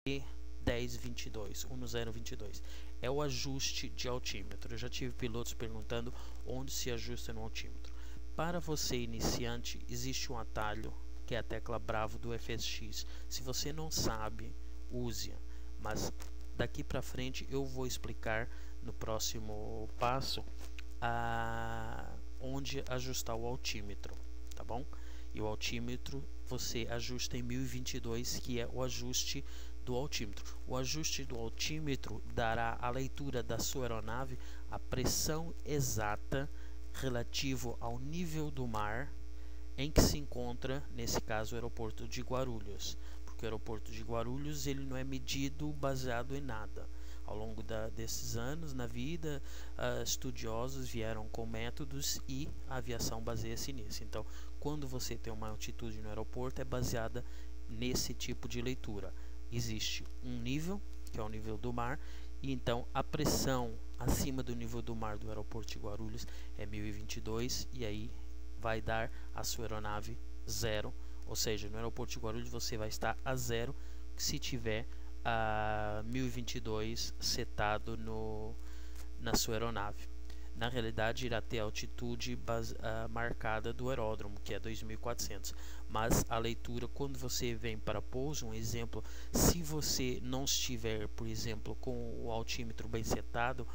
1022 é o ajuste de altímetro. Eu já tive pilotos perguntando onde se ajusta no altímetro. Para você iniciante, existe um atalho que é a tecla Bravo do FSX. Se você não sabe, use-a. Mas daqui para frente eu vou explicar no próximo passo onde ajustar o altímetro, tá bom? E o altímetro você ajusta em 1022, que é o ajuste do altímetro. O ajuste do altímetro dará a leitura da sua aeronave, a pressão exata relativo ao nível do mar em que se encontra, nesse caso, o aeroporto de Guarulhos. Porque o aeroporto de Guarulhos ele não é medido baseado em nada. Ao longo desses anos, na vida, estudiosos vieram com métodos e a aviação baseia-se nisso. Então, quando você tem uma altitude no aeroporto, é baseada nesse tipo de leitura. Existe um nível, que é o nível do mar, e então a pressão acima do nível do mar do aeroporto de Guarulhos é 1022, e aí vai dar a sua aeronave 0, ou seja, no aeroporto de Guarulhos você vai estar a 0 se tiver a 1022 setado na sua aeronave. Na realidade irá ter a altitude marcada do aeródromo, que é 2400, mas a leitura quando você vem para pouso, um exemplo, se você não estiver, por exemplo, com o altímetro bem setado,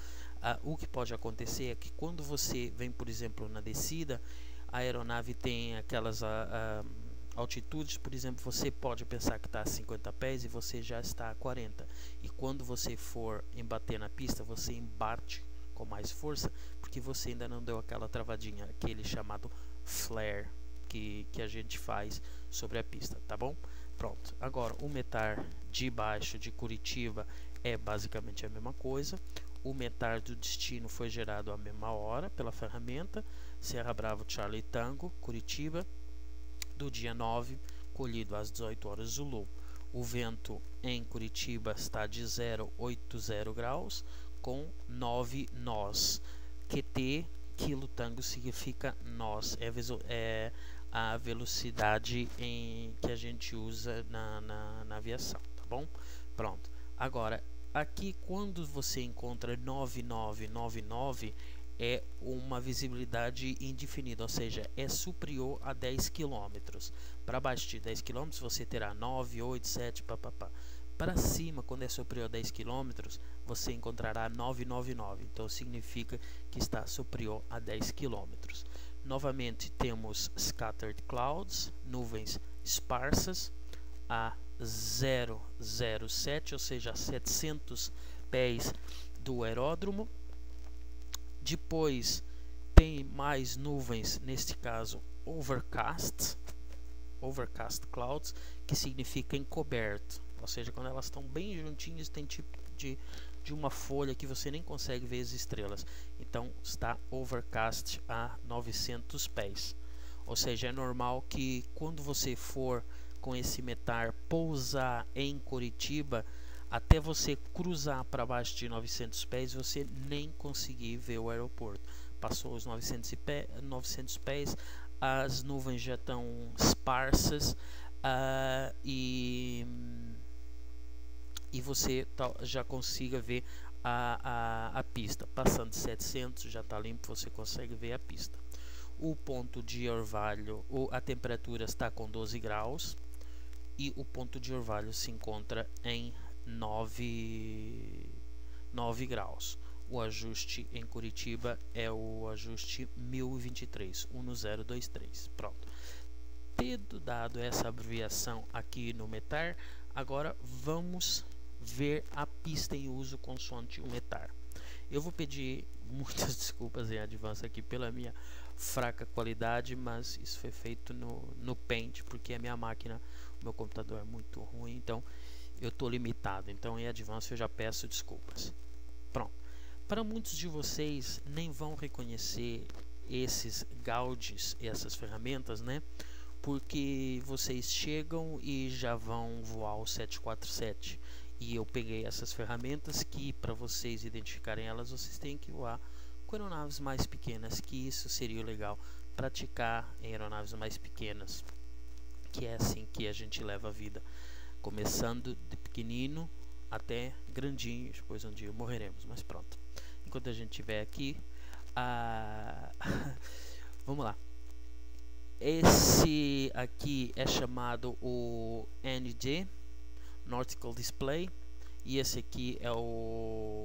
o que pode acontecer é que quando você vem, por exemplo, na descida, a aeronave tem aquelas altitudes, por exemplo, você pode pensar que está a 50 pés e você já está a 40, e quando você for embater na pista, você embate com mais força, porque você ainda não deu aquela travadinha, aquele chamado flare que a gente faz sobre a pista, tá bom? Pronto, agora o METAR de baixo de Curitiba é basicamente a mesma coisa. O METAR do destino foi gerado à mesma hora pela ferramenta Sierra Bravo Charlie Tango, Curitiba, do dia 9, colhido às 18 horas Zulu. O vento em Curitiba está de 0,80 graus com 9 nós. QT, quilo tango, significa nós. É a velocidade que a gente usa na aviação, tá bom? Pronto. Agora, aqui quando você encontra 9999 é uma visibilidade indefinida, ou seja, é superior a 10 km. Para baixo de 10 km você terá 9, 8, 7, papapá. Para cima, quando é superior a 10 km, você encontrará 999, então significa que está superior a 10 km. Novamente temos Scattered Clouds, nuvens esparsas, a 007, ou seja, a 700 pés do aeródromo. Depois tem mais nuvens, neste caso overcast clouds, que significa encoberto, ou seja, quando elas estão bem juntinhas tem tipo de uma folha que você nem consegue ver as estrelas. Então está overcast a 900 pés, ou seja, é normal que quando você for com esse METAR pousar em Curitiba, até você cruzar para baixo de 900 pés, você nem conseguir ver o aeroporto. Passou os 900 pés, as nuvens já estão esparsas e você já consiga ver a pista. Passando de 700, já está limpo, você consegue ver a pista. O ponto de orvalho, a temperatura está com 12 graus e o ponto de orvalho se encontra em 9 graus. O ajuste em Curitiba é o ajuste 1023, 1023. Pronto. Tendo dado essa abreviação aqui no METAR, agora vamos ver a pista em uso consoante o METAR. Eu vou pedir muitas desculpas em advance aqui pela minha fraca qualidade, mas isso foi feito no Paint, porque a minha máquina, o meu computador é muito ruim, então eu estou limitado. Então em advance eu já peço desculpas. Pronto. Para muitos de vocês nem vão reconhecer esses gauges e essas ferramentas, né? Porque vocês chegam e já vão voar o 747. E eu peguei essas ferramentas que, para vocês identificarem elas, vocês têm que voar com aeronaves mais pequenas, que isso seria legal, praticar em aeronaves mais pequenas, que é assim que a gente leva a vida, começando de pequenino até grandinho, depois um dia morreremos, mas pronto. Enquanto a gente estiver aqui, vamos lá. Esse aqui é chamado o ND, Nautical Display, e esse aqui é o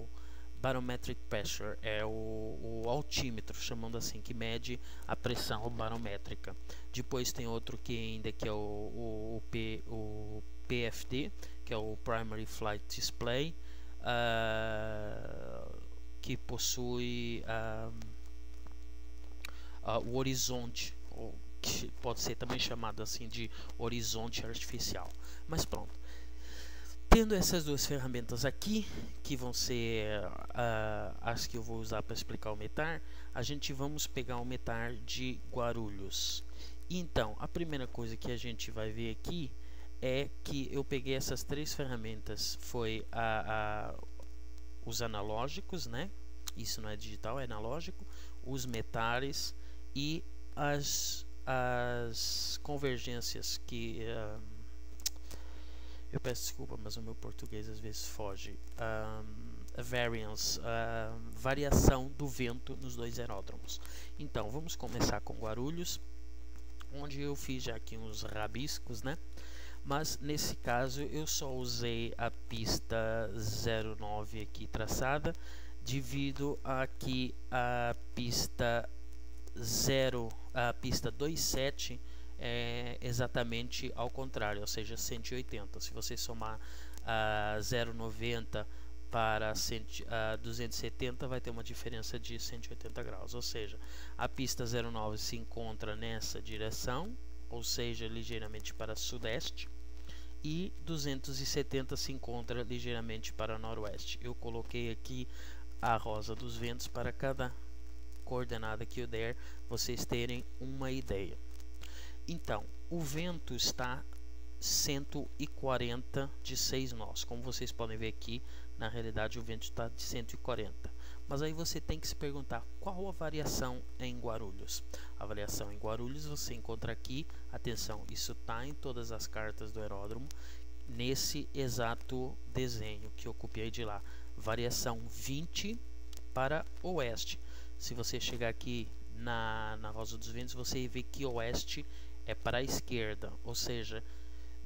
Barometric Pressure, é o altímetro, chamando assim, que mede a pressão barométrica. Depois tem outro que ainda que é o PFD, que é o Primary Flight Display, que possui o horizonte, que pode ser também chamado assim de horizonte artificial. Mas pronto. Tendo essas duas ferramentas aqui, que vão ser as que eu vou usar para explicar o METAR, a gente vamos pegar o METAR de Guarulhos. Então, a primeira coisa que a gente vai ver aqui é que eu peguei essas três ferramentas, foi os analógicos, né? Isso não é digital, é analógico, os METARs e as convergências que... eu peço desculpa, mas o meu português às vezes foge. Variance, variação do vento nos dois aeródromos. Então, vamos começar com Guarulhos, onde eu fiz já aqui uns rabiscos, né? Mas nesse caso eu só usei a pista 09 aqui traçada, devido a que a pista 27 é exatamente ao contrário, ou seja, 180. Se você somar 0,90 para 270, vai ter uma diferença de 180 graus. Ou seja, a pista 09 se encontra nessa direção, ou seja, ligeiramente para sudeste, e 270 se encontra ligeiramente para noroeste. Eu coloquei aqui a rosa dos ventos para cada coordenada que eu der, vocês terem uma ideia. Então, o vento está 140 de 6 nós. Como vocês podem ver aqui, na realidade o vento está de 140. Mas aí você tem que se perguntar qual a variação em Guarulhos. A variação em Guarulhos você encontra aqui, atenção, isso está em todas as cartas do aeródromo, nesse exato desenho que eu copiei de lá. Variação 20 para oeste. Se você chegar aqui na rosa dos ventos, você vê que oeste é para a esquerda, ou seja,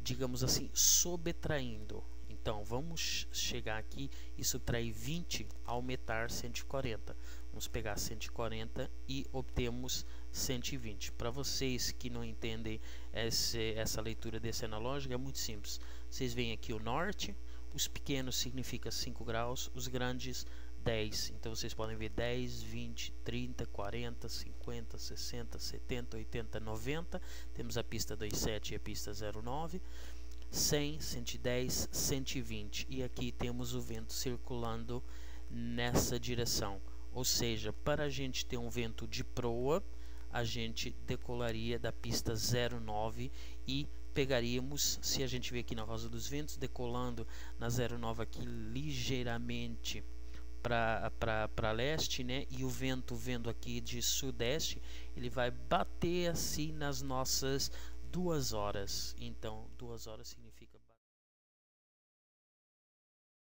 digamos assim, subtraindo. Então, vamos chegar aqui e subtrair 20 ao METAR 140. Vamos pegar 140 e obtemos 120. Para vocês que não entendem essa leitura desse analógico, é muito simples. Vocês veem aqui o norte, os pequenos significa 5 graus, os grandes 10. Então vocês podem ver 10, 20, 30, 40, 50, 60, 70, 80, 90. Temos a pista 27 e a pista 09. 100, 110, 120. E aqui temos o vento circulando nessa direção. Ou seja, para a gente ter um vento de proa, a gente decolaria da pista 09 e pegaríamos, se a gente vê aqui na rosa dos ventos, decolando na 09 aqui ligeiramente para leste, né? E o vento vendo aqui de sudeste, ele vai bater assim nas nossas 2 horas. Então 2 horas significa